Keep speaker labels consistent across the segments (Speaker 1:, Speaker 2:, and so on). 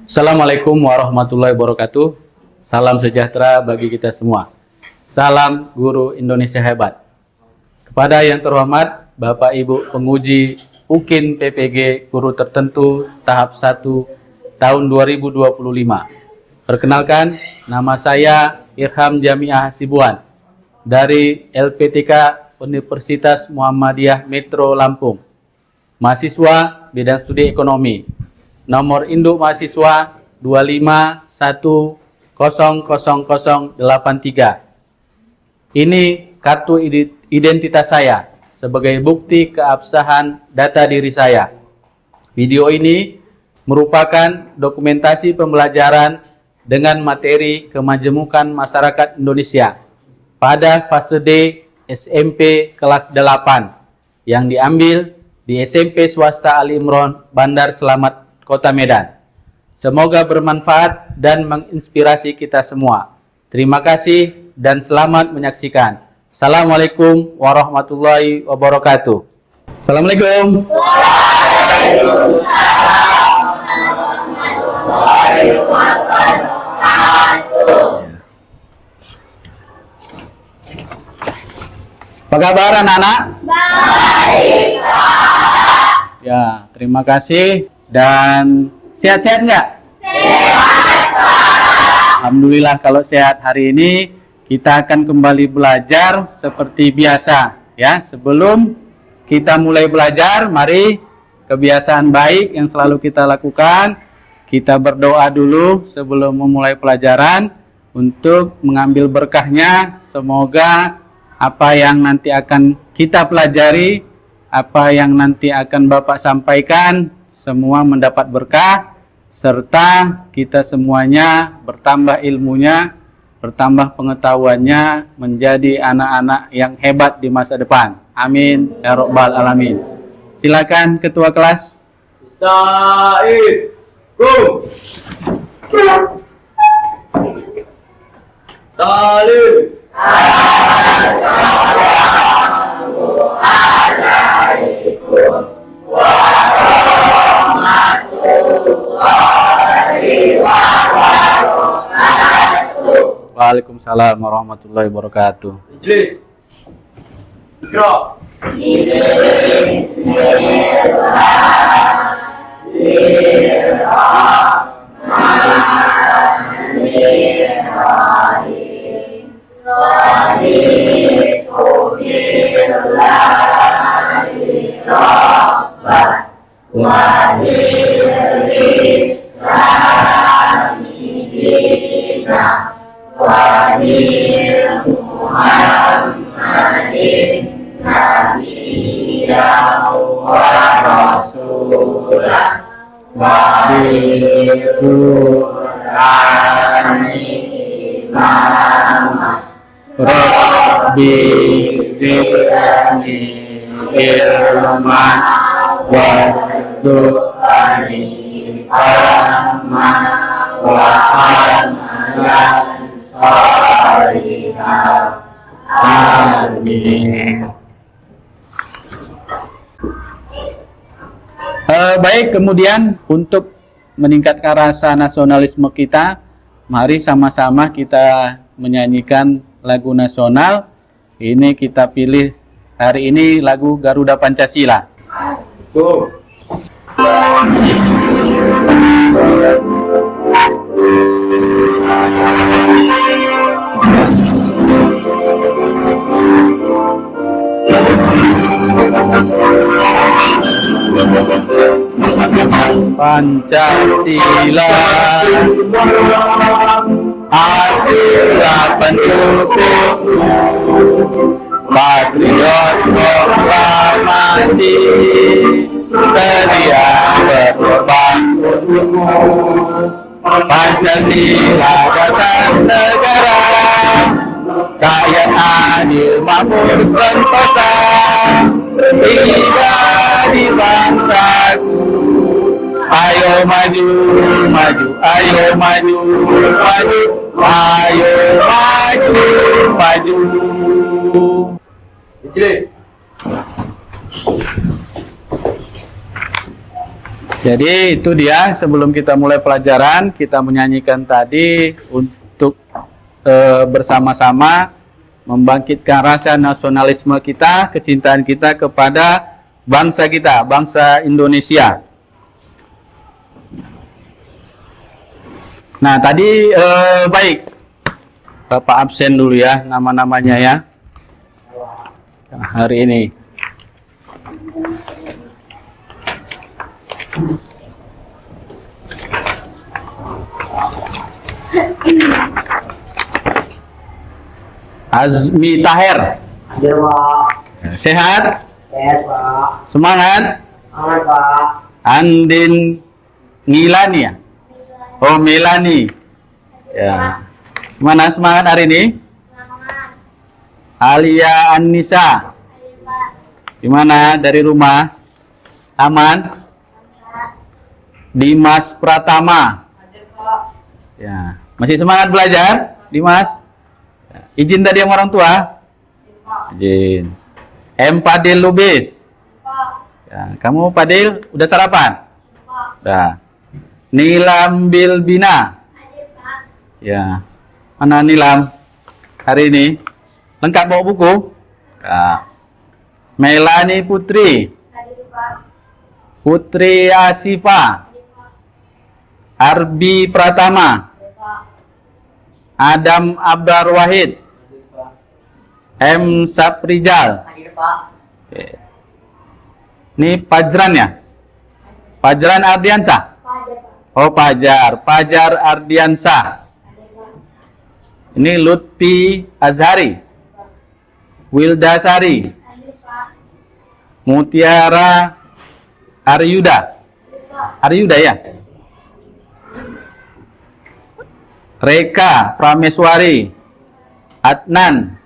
Speaker 1: Assalamualaikum warahmatullahi wabarakatuh. Salam sejahtera bagi kita semua. Salam Guru Indonesia Hebat. Kepada yang terhormat Bapak Ibu penguji UKIN PPG Guru Tertentu tahap 1 tahun 2025. Perkenalkan, nama saya Irham Jamiah Hasibuan dari LPTK Universitas Muhammadiyah Metro Lampung. Mahasiswa bidang studi ekonomi. Nomor induk mahasiswa 251000083. Ini kartu identitas saya sebagai bukti keabsahan data diri saya. Video ini merupakan dokumentasi pembelajaran dengan materi kemajemukan masyarakat Indonesia pada fase D SMP kelas 8 yang diambil di SMP Swasta Ali Imron, Bandar Selamat, Kota Medan. Semoga bermanfaat dan menginspirasi kita semua. Terima kasih dan selamat menyaksikan. Assalamualaikum warahmatullahi wabarakatuh. Assalamualaikum. Waalaikumsalam warahmatullahi wabarakatuh. Apa kabar anak-anak? Baik, Pak. Ya, terima kasih. Dan sehat-sehat nggak? Sehat, Pak. Alhamdulillah kalau sehat. Hari ini kita akan kembali belajar seperti biasa. Ya, sebelum kita mulai belajar, mari kebiasaan baik yang selalu kita lakukan. Kita berdoa dulu sebelum memulai pelajaran untuk mengambil berkahnya. Semoga apa yang nanti akan kita pelajari, apa yang nanti akan Bapak sampaikan, semua mendapat berkah, serta kita semuanya bertambah ilmunya, bertambah pengetahuannya, menjadi anak-anak yang hebat di masa depan. Amin ya rabbal alamin. Silakan ketua kelas. Assalamualaikum. Salim. Assalamualaikum warahmatullahi wabarakatuh. Waalaikumsalam warahmatullahi wabarakatuh. Ijlis. Ikra. Bismillahirrahmanirrahim. Raditu billahi rabban wa bil islami dinan wa bil Muhammadin nabiyyan wa rasulan wa bil Qur'ani imamah. Rabbi zidni ilman warzuqni fahman wa amalan shalihan. Amin. Baik, kemudian untuk meningkatkan rasa nasionalisme kita, mari sama-sama kita menyanyikan lagu nasional. Ini kita pilih hari ini lagu Garuda Pancasila. Go. Pancasila adalah pendukung patriot proklamasi, sedia berkorban untukmu. Pancasila dasar negara, rakyat adil makmur sentosa, pribadi bangsaku. Ayo maju, maju, ayo maju, maju, ayo maju, maju. Ijlis. Jadi itu dia, sebelum kita mulai pelajaran, kita menyanyikan tadi untuk bersama-sama membangkitkan rasa nasionalisme kita, kecintaan kita kepada bangsa kita, bangsa Indonesia. Nah tadi baik, Bapak absen dulu ya nama-namanya ya hari ini. Azmi Taher.
Speaker 2: Hadir, Pak.
Speaker 1: Sehat?
Speaker 2: Sehat, Pak.
Speaker 1: Semangat?
Speaker 2: Semangat, Pak.
Speaker 1: Andin Ngilani ya? Oh, Melani. Ya. Gimana semangat hari ini?
Speaker 3: Semangat.
Speaker 1: Alia Anissa. Gimana dari rumah? Aman? Dimas Pratama.
Speaker 2: Hadir, Pak.
Speaker 1: Ya. Masih semangat belajar, Dimas? Ya. Izin tadi sama orang tua?
Speaker 2: Hadir, Pak.
Speaker 1: Izin. M. Padil Lubis.
Speaker 2: Pak.
Speaker 1: Ya. Kamu Padil udah sarapan?
Speaker 2: Pak.
Speaker 1: Udah. Nilam Bilbina.
Speaker 3: Hadir, Pak.
Speaker 1: Ya. Mana Nilam? Hari ini? Lengkap bawa buku? Ya. Melani Putri.
Speaker 3: Hadir, Pak.
Speaker 1: Putri Asifa.
Speaker 3: Hadir, Pak.
Speaker 1: Arbi Pratama.
Speaker 2: Hadir, Pak.
Speaker 1: Adam Abdar Wahid.
Speaker 2: Hadir, Pak.
Speaker 1: M. Saprijal.
Speaker 2: Hadir, Pak.
Speaker 1: Oke. Ini Pajran ya? Pajran Ardiansa?
Speaker 3: Hadir, Pak.
Speaker 1: Oh Pajar. Pajar Ardiansa.
Speaker 3: Hadir, Pak.
Speaker 1: Ini Lutfi Azhari. Wildasari.
Speaker 3: Hadir, Pak.
Speaker 1: Mutiara Aryuda.
Speaker 3: Hadir, Pak.
Speaker 1: Aryuda ya? Reka Prameswari. Adnan.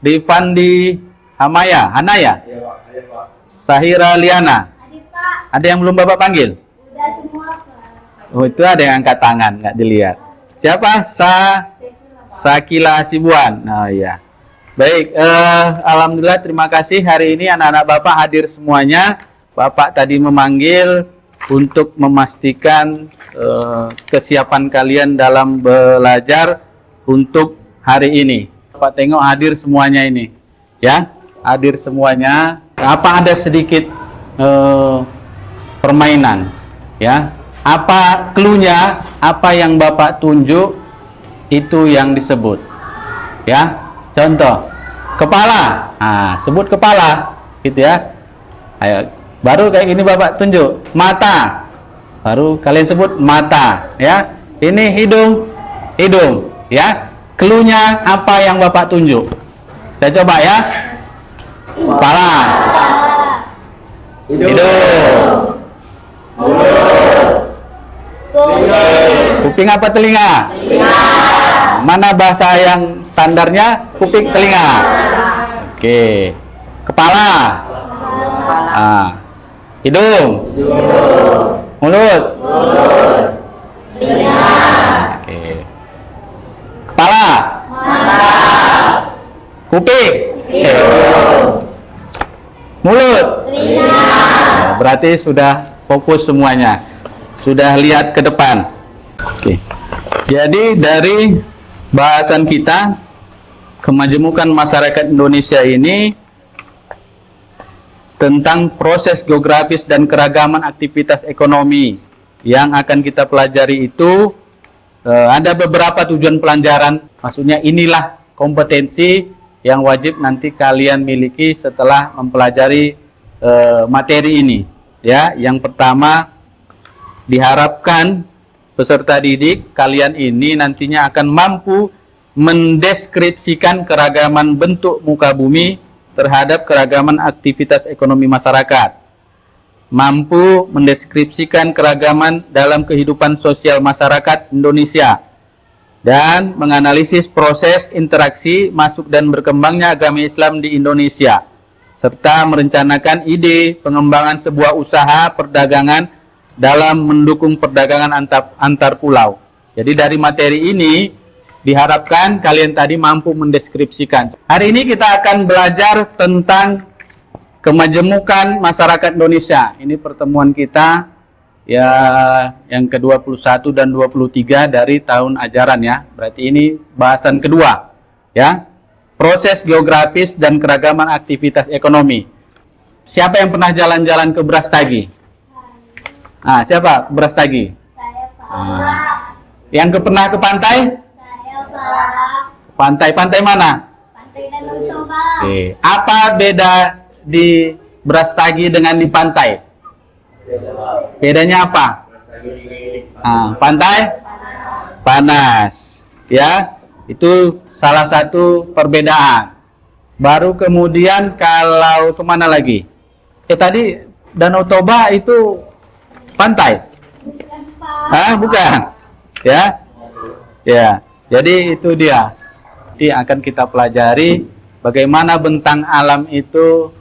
Speaker 1: Rifandi Hamaya. Hanaya.
Speaker 2: Hadir, Pak. Hadir, Pak.
Speaker 1: Sahira Liana.
Speaker 3: Hadir, Pak.
Speaker 1: Ada yang belum Bapak panggil?
Speaker 3: Udah semua, Pak.
Speaker 1: Oh itu ada yang angkat tangan, nggak dilihat. Siapa?
Speaker 3: Sekila, Pak.
Speaker 1: Sakila Sibuan. Oh iya. Baik, alhamdulillah terima kasih hari ini anak-anak Bapak hadir semuanya. Bapak tadi memanggil untuk memastikan kesiapan kalian dalam belajar untuk hari ini. Bapak tengok hadir semuanya ini, ya, hadir semuanya. Apa ada sedikit permainan, ya? Apa cluenya? Apa yang Bapak tunjuk itu yang disebut, ya? Contoh, kepala. Nah, sebut kepala, gitu ya. Ayo, baru kayak gini Bapak tunjuk. Mata, baru kalian sebut mata, ya. Ini hidung, hidung, ya. Cluenya apa yang Bapak tunjuk? Kita coba ya. Kepala, hidung, kuping apa telinga? Mana bahasa yang standarnya? Kuping, telinga. Oke. Kepala. Ah. Hidung. Mulut. Oke. Kepala. Kuping. Mulut. Ya, berarti sudah fokus semuanya. Sudah lihat ke depan. Oke. Jadi dari bahasan kita, kemajemukan masyarakat Indonesia ini tentang proses geografis dan keragaman aktivitas ekonomi yang akan kita pelajari itu ada beberapa tujuan pelajaran. Maksudnya inilah kompetensi yang wajib nanti kalian miliki setelah mempelajari materi ini. Ya, yang pertama diharapkan peserta didik kalian ini nantinya akan mampu mendeskripsikan keragaman bentuk muka bumi terhadap keragaman aktivitas ekonomi masyarakat. Mampu mendeskripsikan keragaman dalam kehidupan sosial masyarakat Indonesia dan menganalisis proses interaksi masuk dan berkembangnya agama Islam di Indonesia serta merencanakan ide pengembangan sebuah usaha perdagangan dalam mendukung perdagangan antar pulau. Jadi dari materi ini diharapkan kalian tadi mampu mendeskripsikan. Hari ini kita akan belajar tentang kemajemukan masyarakat Indonesia. Ini pertemuan kita ya yang ke-21 dan 23 dari tahun ajaran ya. Berarti ini bahasan kedua ya. Proses geografis dan keragaman aktivitas ekonomi. Siapa yang pernah jalan-jalan ke Brastagi? Ah, siapa Brastagi?
Speaker 3: Saya Pak.
Speaker 1: Yang pernah ke pantai?
Speaker 3: Saya Pak.
Speaker 1: Pantai mana?
Speaker 3: Pantai Danau Toba.
Speaker 1: Oke. Apa beda di Brastagi dengan di pantai? Bedanya apa? Pantai panas. Ya, itu salah satu perbedaan. Baru kemudian kalau kemana lagi? Tadi Danau Toba itu pantai?
Speaker 3: Bukan Pak.
Speaker 1: Bukan. Ya, ya. Jadi itu dia. Nanti akan kita pelajari bagaimana bentang alam itu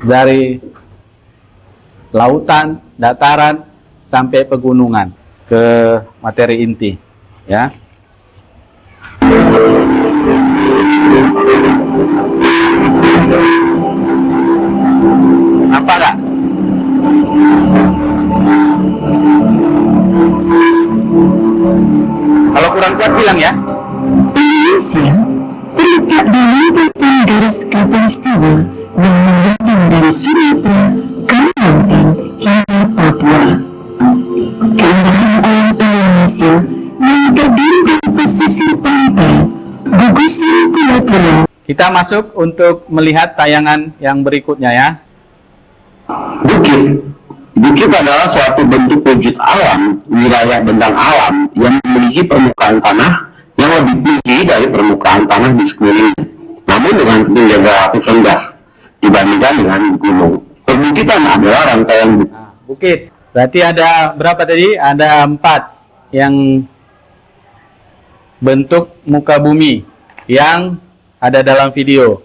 Speaker 1: dari lautan, dataran, sampai pegunungan ke materi inti. Ya. Apa enggak? Kalau kurang kuat bilang ya.
Speaker 4: Indonesia terletak di lintasan garis khatulistiwa yang membentang dari Sumatera, Kalimantan hingga Papua. Keindahan alam Indonesia yang terdiri dari pesisir pantai, gugusan pulau-pulau.
Speaker 1: Kita masuk untuk melihat tayangan yang berikutnya ya.
Speaker 5: Bukit. Bukit adalah suatu bentuk wujud alam, wilayah bentang alam yang memiliki permukaan tanah yang lebih tinggi dari permukaan tanah di sekelilingnya, namun dengan ketinggian relatif rendah dibandingkan dengan gunung. Perbukitan adalah rangkaian bukit.
Speaker 1: Bukit. Berarti ada berapa tadi? Ada 4 yang bentuk muka bumi yang ada dalam video.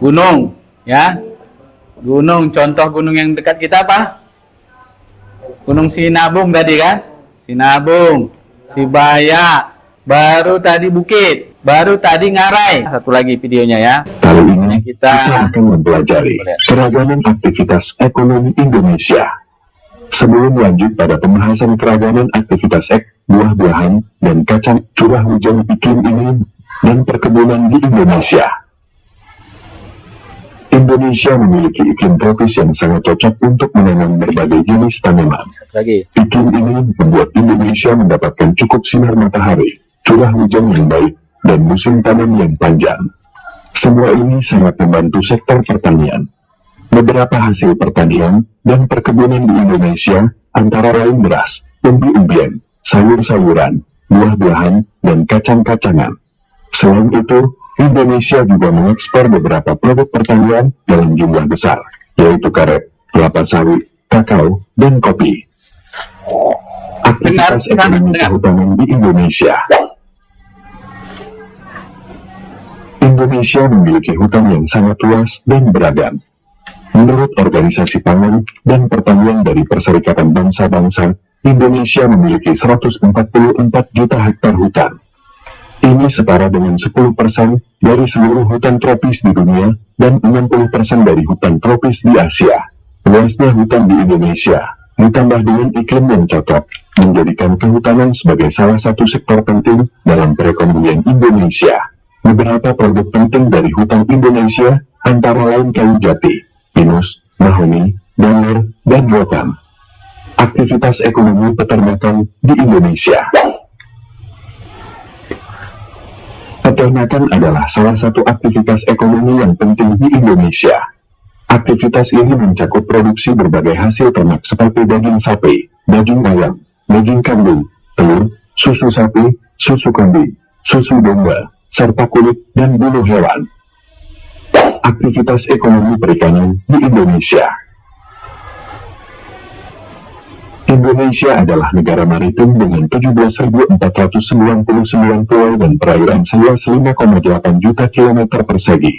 Speaker 1: Gunung, ya. Gunung, contoh gunung yang dekat kita apa? Gunung Sinabung tadi kan? Sinabung, Sibaya, baru tadi Bukit, baru tadi Ngarai. Satu lagi videonya ya.
Speaker 6: Kali ini
Speaker 1: Kita
Speaker 6: kita akan mempelajari keragaman aktivitas ekonomi Indonesia. Sebelum lanjut pada pembahasan keragaman aktivitas buah-buahan dan kacang curah hujan iklim ini dan perkebunan di Indonesia. Indonesia memiliki iklim tropis yang sangat cocok untuk menanam berbagai jenis tanaman.
Speaker 1: lagi.
Speaker 6: Iklim ini membuat Indonesia mendapatkan cukup sinar matahari, curah hujan yang baik, dan musim tanam yang panjang. Semua ini sangat membantu sektor pertanian. Beberapa hasil pertanian dan perkebunan di Indonesia antara lain beras, umbi-umbian, sayur-sayuran, buah-buahan, dan kacang-kacangan. Selain itu, Indonesia juga mengekspor beberapa produk pertanian dalam jumlah besar, yaitu karet, kelapa sawit, kakao, dan kopi. Aktivitas ekonomi kehutanan di Indonesia. Indonesia memiliki hutan yang sangat luas dan beragam. Menurut Organisasi Pangan dan Pertanian dari Perserikatan Bangsa-Bangsa, Indonesia memiliki 144 juta hektar hutan. Ini setara dengan 10% dari seluruh hutan tropis di dunia dan 60% dari hutan tropis di Asia. Luasnya hutan di Indonesia, ditambah dengan iklim yang cocok, menjadikan kehutanan sebagai salah satu sektor penting dalam perekonomian Indonesia. Beberapa produk penting dari hutan Indonesia antara lain kayu jati, pinus, mahoni, danur, dan rotan. Aktivitas ekonomi peternakan di Indonesia. Peternakan adalah salah satu aktivitas ekonomi yang penting di Indonesia. Aktivitas ini mencakup produksi berbagai hasil ternak seperti daging sapi, daging ayam, daging kambing, telur, susu sapi, susu kambing, susu domba, serta kulit dan bulu hewan. Aktivitas ekonomi perikanan di Indonesia. Indonesia adalah negara maritim dengan 17.499 pulau dan perairan seluas 5,8 juta kilometer persegi.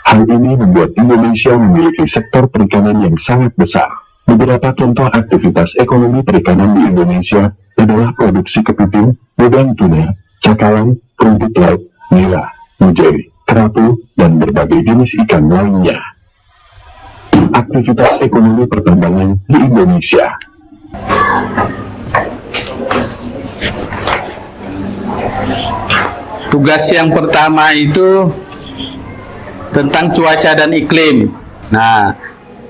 Speaker 6: Hal ini membuat Indonesia memiliki sektor perikanan yang sangat besar. Beberapa contoh aktivitas ekonomi perikanan di Indonesia adalah produksi kepiting, udang tuna, cakalang, rumput laut, nila, mujeri, kerapu, dan berbagai jenis ikan lainnya. aktivitas ekonomi pertambangan di Indonesia.
Speaker 1: Tugas yang pertama itu tentang cuaca dan iklim. Nah,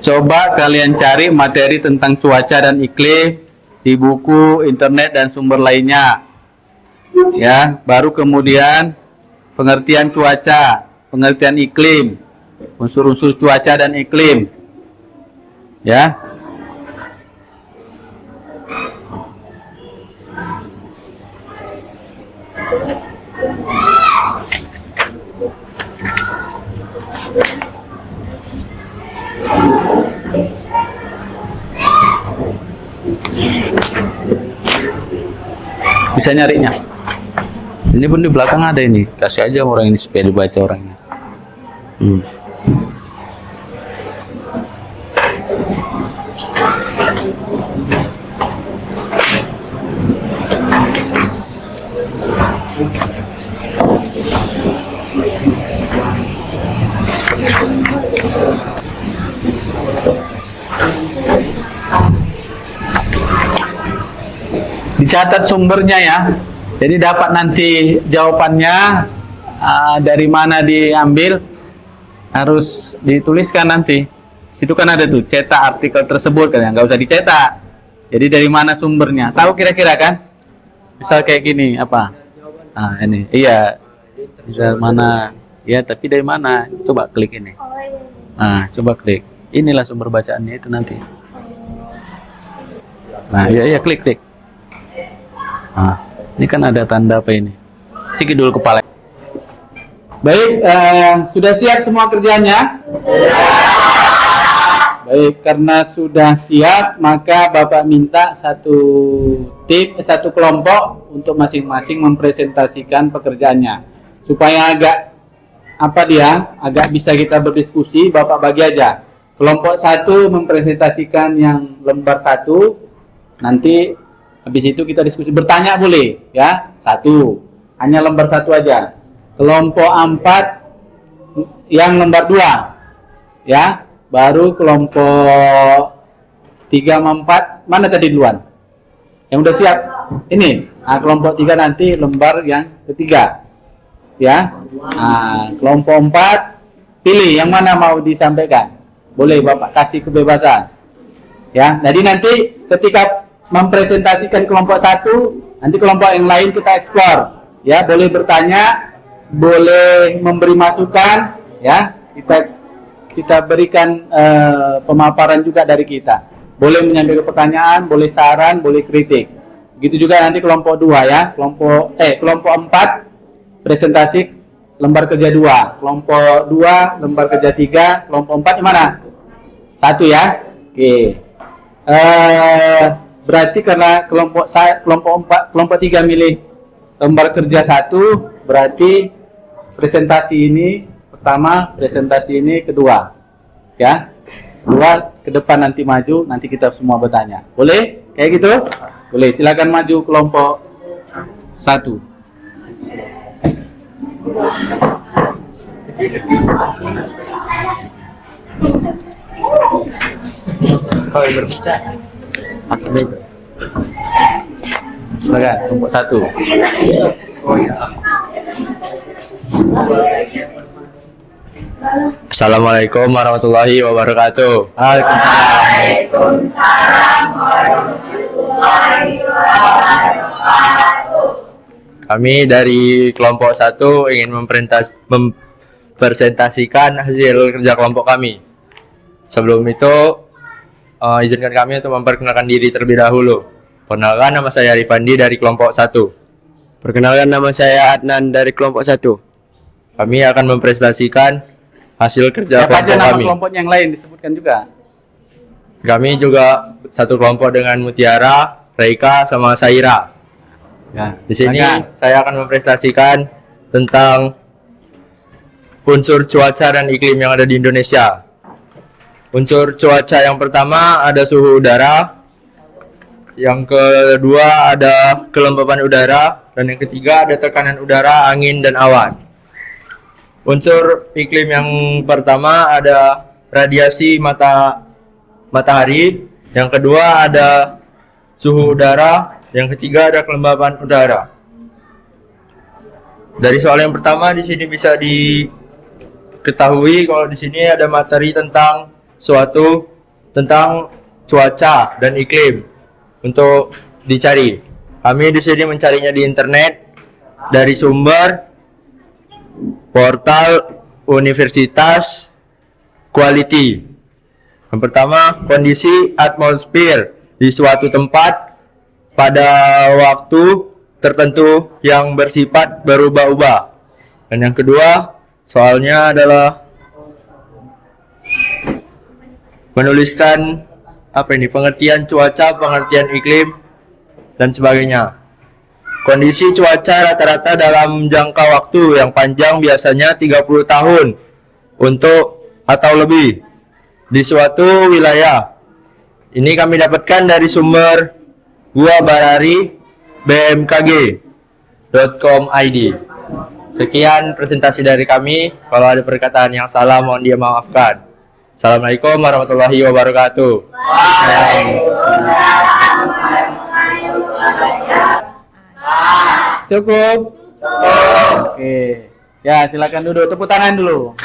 Speaker 1: coba kalian cari materi tentang cuaca dan iklim di buku, internet, dan sumber lainnya. Ya, baru kemudian pengertian cuaca, pengertian iklim, unsur-unsur cuaca dan iklim. Ya. Bisa nyarinya. Ini pun di belakang ada ini. Kasih aja orang ini supaya dibaca orangnya. Dicatat sumbernya ya. Jadi dapat nanti jawabannya dari mana diambil, harus dituliskan nanti. Situ kan ada tuh cetak artikel tersebut kan, nggak usah dicetak. Jadi dari mana sumbernya? Tahu kira-kira kan? Misal kayak gini apa? Ini iya. Dari mana? Ya tapi dari mana? Coba klik ini. Coba klik. Inilah sumber bacaannya itu nanti. Nah iya klik. Ini kan ada tanda apa ini? Sikit dulu kepala. Baik, sudah siap semua kerjanya? Baik, karena sudah siap, maka Bapak minta satu kelompok untuk masing-masing mempresentasikan pekerjaannya. Supaya agak bisa kita berdiskusi, Bapak bagi aja. Kelompok 1 mempresentasikan yang lembar 1, nanti habis itu kita diskusi, bertanya boleh ya, 1 hanya lembar 1 aja. Kelompok 4 yang lembar 2 ya, baru kelompok 3 sama 4 mana tadi duluan yang udah siap ini. Kelompok 3 nanti lembar yang ketiga ya. Kelompok 4 pilih yang mana mau disampaikan, boleh Bapak kasih kebebasan ya. Jadi nanti ketika mempresentasikan kelompok 1, nanti kelompok yang lain kita eksplor ya, boleh bertanya, boleh memberi masukan ya, kita berikan pemaparan juga dari kita, boleh menyampaikan pertanyaan, boleh saran, boleh kritik. Begitu juga nanti kelompok 2 ya, kelompok 4 presentasi lembar kerja 2, kelompok 2 lembar kerja 3, kelompok 4 gimana? 1 ya. Oke. Berarti karena kelompok 3 milih lembar kerja 1, berarti presentasi ini pertama, presentasi ini kedua ya. Kedua ke depan nanti maju, nanti kita semua bertanya. Boleh kayak gitu? Boleh, silakan maju kelompok 1. Kalau berbicara silakan kelompok 1.
Speaker 7: Assalamualaikum warahmatullahi wabarakatuh.
Speaker 3: Waalaikumsalam warahmatullahi wabarakatuh.
Speaker 7: Kami dari kelompok 1 ingin mempresentasikan hasil kerja kelompok kami. Sebelum itu, izinkan kami untuk memperkenalkan diri terlebih dahulu. Perkenalkan, nama saya Rifandi dari kelompok 1.
Speaker 8: Perkenalkan, nama saya Adnan dari kelompok 1.
Speaker 7: Kami akan mempresentasikan hasil kerja
Speaker 1: Siapa aja
Speaker 7: kelompok
Speaker 1: nama
Speaker 7: kami.
Speaker 1: kelompok yang lain disebutkan juga.
Speaker 7: Kami juga satu kelompok dengan Mutiara, Reika, sama Saira.
Speaker 1: Ya,
Speaker 7: Di sini
Speaker 1: silakan.
Speaker 7: saya akan mempresentasikan tentang unsur cuaca dan iklim yang ada di Indonesia. Unsur cuaca yang pertama ada suhu udara, yang kedua ada kelembapan udara, dan yang ketiga ada tekanan udara, angin, dan awan. Unsur iklim yang pertama ada radiasi matahari, yang kedua ada suhu udara, yang ketiga ada kelembaban udara. Dari soal yang pertama di sini bisa diketahui kalau di sini ada materi tentang tentang cuaca dan iklim untuk dicari. Kami di sini mencarinya di internet dari sumber portal Universitas Quality. Yang pertama, kondisi atmosfer di suatu tempat pada waktu tertentu yang bersifat berubah-ubah. Dan yang kedua, soalnya adalah menuliskan pengertian cuaca, pengertian iklim, dan sebagainya. Kondisi cuaca rata-rata dalam jangka waktu yang panjang biasanya 30 tahun atau lebih di suatu wilayah. Ini kami dapatkan dari sumber Gua Barari bmkg.com.id. Sekian presentasi dari kami. Kalau ada perkataan yang salah mohon dimaafkan. Assalamualaikum warahmatullahi wabarakatuh.
Speaker 1: Cukup? Oke. Ya, silakan duduk. Tepuk tangan dulu.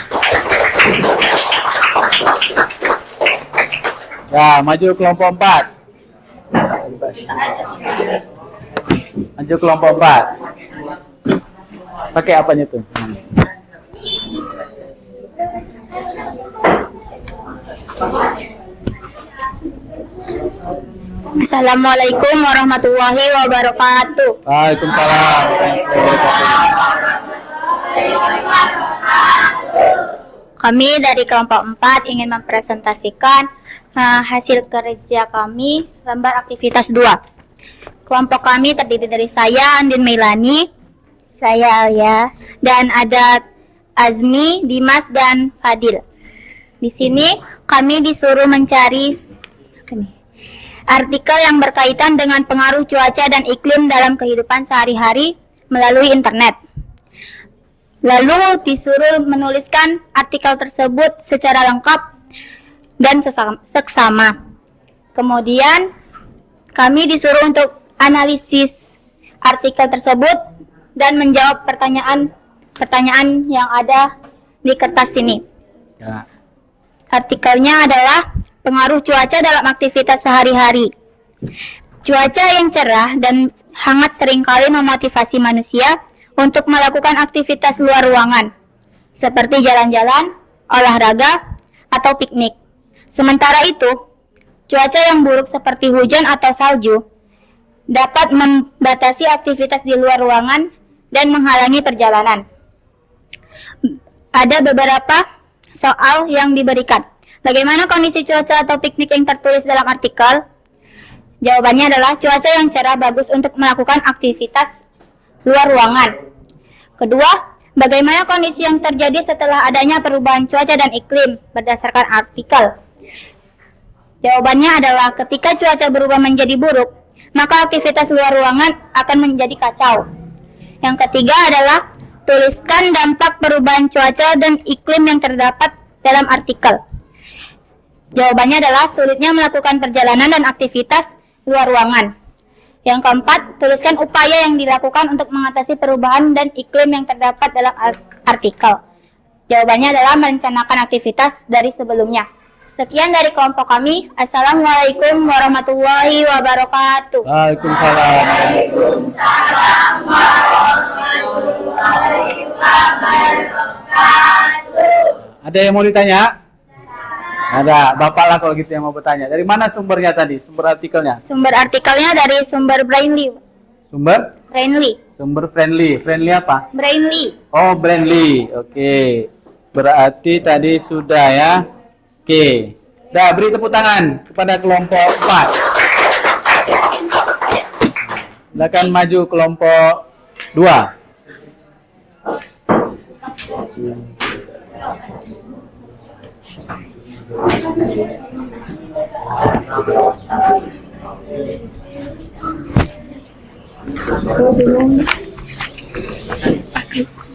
Speaker 1: Ya, maju kelompok 4. Maju kelompok 4. Pakai apanya tuh?
Speaker 3: Assalamualaikum warahmatullahi wabarakatuh.
Speaker 1: Waalaikumsalam.
Speaker 3: Kami dari kelompok 4 ingin mempresentasikan hasil kerja kami lembar aktivitas 2. Kelompok kami terdiri dari saya, Andin Meilani, saya Alia, dan ada Azmi, Dimas, dan Fadil. Di sini kami disuruh mencari artikel yang berkaitan dengan pengaruh cuaca dan iklim dalam kehidupan sehari-hari melalui internet. Lalu disuruh menuliskan artikel tersebut secara lengkap dan seksama. Kemudian kami disuruh untuk analisis artikel tersebut dan menjawab pertanyaan yang ada di kertas ini.
Speaker 1: Ya.
Speaker 3: Artikelnya adalah pengaruh cuaca dalam aktivitas sehari-hari. Cuaca yang cerah dan hangat seringkali memotivasi manusia untuk melakukan aktivitas luar ruangan, seperti jalan-jalan, olahraga, atau piknik. Sementara itu, cuaca yang buruk seperti hujan atau salju dapat membatasi aktivitas di luar ruangan dan menghalangi perjalanan. Ada beberapa soal yang diberikan. Bagaimana kondisi cuaca atau piknik yang tertulis dalam artikel? Jawabannya adalah cuaca yang cerah bagus untuk melakukan aktivitas luar ruangan. Kedua, bagaimana kondisi yang terjadi setelah adanya perubahan cuaca dan iklim berdasarkan artikel? Jawabannya adalah ketika cuaca berubah menjadi buruk, maka aktivitas luar ruangan akan menjadi kacau. Yang ketiga adalah tuliskan dampak perubahan cuaca dan iklim yang terdapat dalam artikel. Jawabannya adalah sulitnya melakukan perjalanan dan aktivitas luar ruangan. Yang keempat, tuliskan upaya yang dilakukan untuk mengatasi perubahan dan iklim yang terdapat dalam artikel. Jawabannya adalah merencanakan aktivitas dari sebelumnya. Sekian dari kelompok kami. Assalamualaikum warahmatullahi wabarakatuh.
Speaker 1: Waalaikumsalam. Ada yang mau ditanya? Ada. Bapak lah kalau gitu yang mau bertanya. Dari mana sumbernya tadi? Sumber artikelnya?
Speaker 3: Sumber artikelnya dari sumber Brainly.
Speaker 1: Sumber?
Speaker 3: Brainly.
Speaker 1: Sumber Friendly. Friendly apa?
Speaker 3: Brainly.
Speaker 1: Oh, Brainly. Oke. Berarti tadi sudah ya. Oke. Dah, beri tepuk tangan kepada kelompok 4. Silakan maju kelompok 2.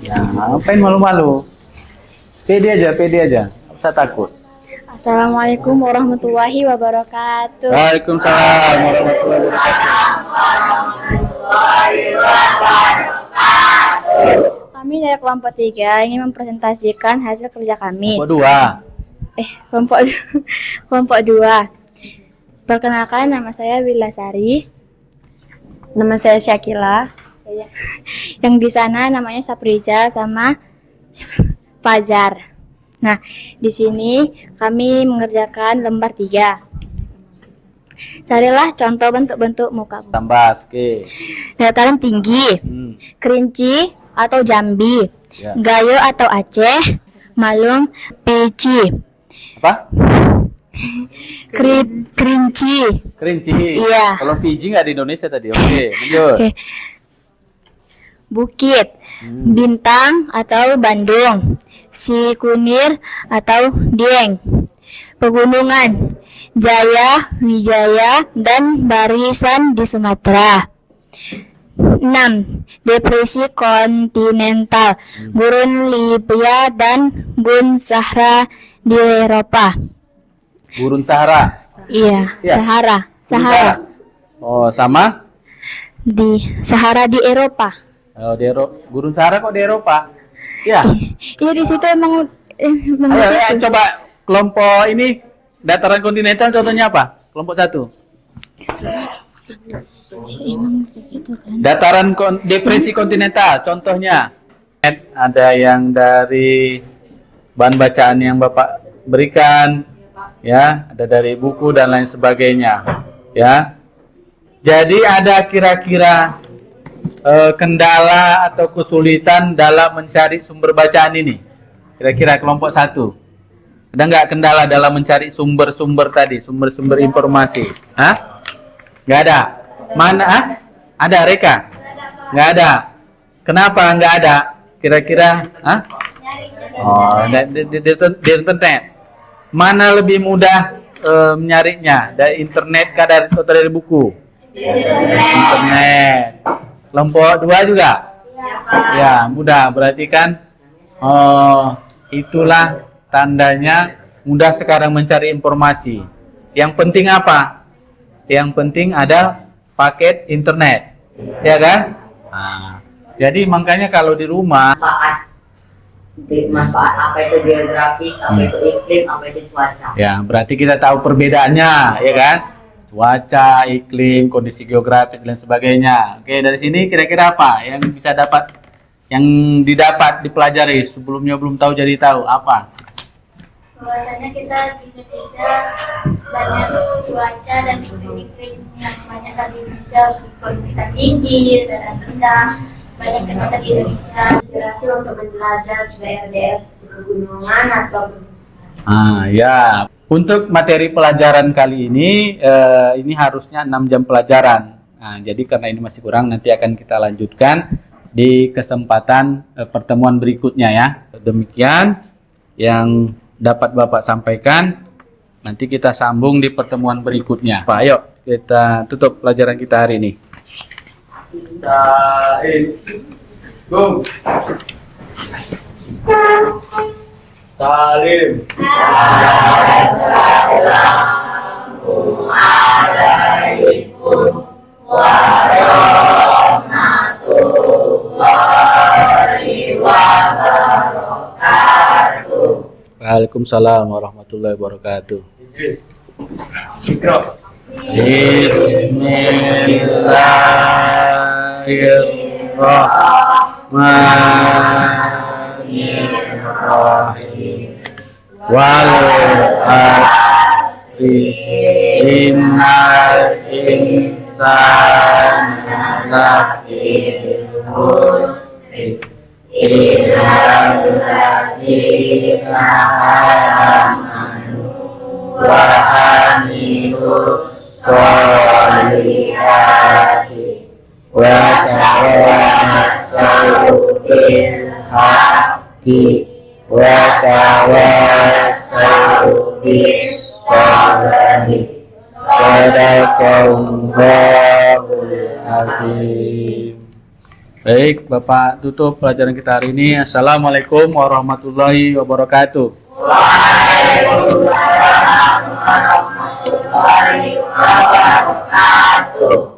Speaker 1: Ya, ngapain malu-malu? Pede aja, nggak usah takut.
Speaker 3: Assalamualaikum warahmatullahi wabarakatuh.
Speaker 1: Waalaikumsalam warahmatullahi wabarakatuh.
Speaker 3: Kami dari kelompok 3 ingin mempresentasikan hasil kerja kami.
Speaker 1: Kelompok 2.
Speaker 3: Kelompok kelompok 2. Perkenalkan, nama saya Wilasari. Nama saya Syakila. Yang di sana namanya Saprija sama Fajar. Nah, di sini kami mengerjakan lembar 3. Carilah contoh bentuk-bentuk muka bumi.
Speaker 1: Tambah sikit.
Speaker 3: Dataran tinggi, Kerinci atau Jambi,
Speaker 1: Ya.
Speaker 3: Gayo atau Aceh, Malung, Peci,
Speaker 1: Apa?
Speaker 3: Kerinci,
Speaker 1: Kerinci.
Speaker 3: Iya.
Speaker 1: Kalau Fiji nggak di Indonesia tadi. Oke, lanjut.
Speaker 3: Oke. Bukit, Bintang atau Bandung, Sikunir atau Dieng, Pegunungan, Jaya, Wijaya, dan Barisan di Sumatera. 6. Depresi kontinental, Gurun Libya dan Gun Sahara di Eropa.
Speaker 1: Gurun Sahara.
Speaker 3: Iya,
Speaker 1: Iya.
Speaker 3: Sahara
Speaker 1: Oh, sama?
Speaker 3: di Sahara di Eropa.
Speaker 1: Oh, Gurun Sahara kok di Eropa? Ya.
Speaker 3: Iya, di situ emang
Speaker 1: Ayo,
Speaker 3: di situ.
Speaker 1: coba kelompok ini dataran kontinental contohnya apa? Kelompok 1.
Speaker 3: Emang begitu kan.
Speaker 1: Dataran depresi kontinental contohnya. Ada yang dari bahan bacaan yang Bapak berikan, ya, ada dari buku dan lain sebagainya, ya. Jadi ada kira-kira kendala atau kesulitan dalam mencari sumber bacaan ini? Kira-kira kelompok 1. Ada nggak kendala dalam mencari sumber-sumber tadi, sumber-sumber informasi? Hah? Nggak ada. Mana? Ah? Ada, Reka? Nggak ada. Kenapa nggak ada? Kira-kira? Hah? Oh, di internet. Mana lebih mudah menyarinya? Dari internet kah atau dari buku? Internet. Kelompok 2 juga? Ya, mudah. Berarti kan itulah tandanya mudah sekarang mencari informasi. Yang penting apa? Yang penting ada paket internet. Ya kan? Nah, jadi makanya kalau di rumah
Speaker 2: manfaat apa itu geografis, apa itu iklim, apa itu cuaca.
Speaker 1: ya, berarti kita tahu perbedaannya, ya kan? Cuaca, iklim, kondisi geografis dan sebagainya. Oke, dari sini kira-kira apa yang bisa didapat dipelajari sebelumnya belum tahu jadi tahu apa?
Speaker 3: Bahwasanya kita di Indonesia banyak cuaca dan iklim yang banyak di Indonesia, tingkat tinggi dan rendah, banyak ternyata di Indonesia.
Speaker 2: Inspirasi untuk menjelajah daerah-daerah seperti pegunungan atau
Speaker 1: Ya. Untuk materi pelajaran kali ini harusnya 6 jam pelajaran. Nah, jadi karena ini masih kurang, nanti akan kita lanjutkan di kesempatan pertemuan berikutnya ya. Demikian yang dapat Bapak sampaikan. Nanti kita sambung di pertemuan berikutnya. Pak, ayo kita tutup pelajaran kita hari ini. Go. Salim. Waalaikumsalam warahmatullahi wabarakatuh. Bismillahirrahmanirrahim. Wal asri innal insana lafi khusr illa allazina amanu wa amilus sholihati wa tawassaw bil haqqi wa tawassaw bis sabri. Sadaqallahul azim. Baik, Bapak tutup pelajaran kita hari ini. Assalamualaikum warahmatullahi wabarakatuh.
Speaker 2: Waalaikumsalam warahmatullahi wabarakatuh.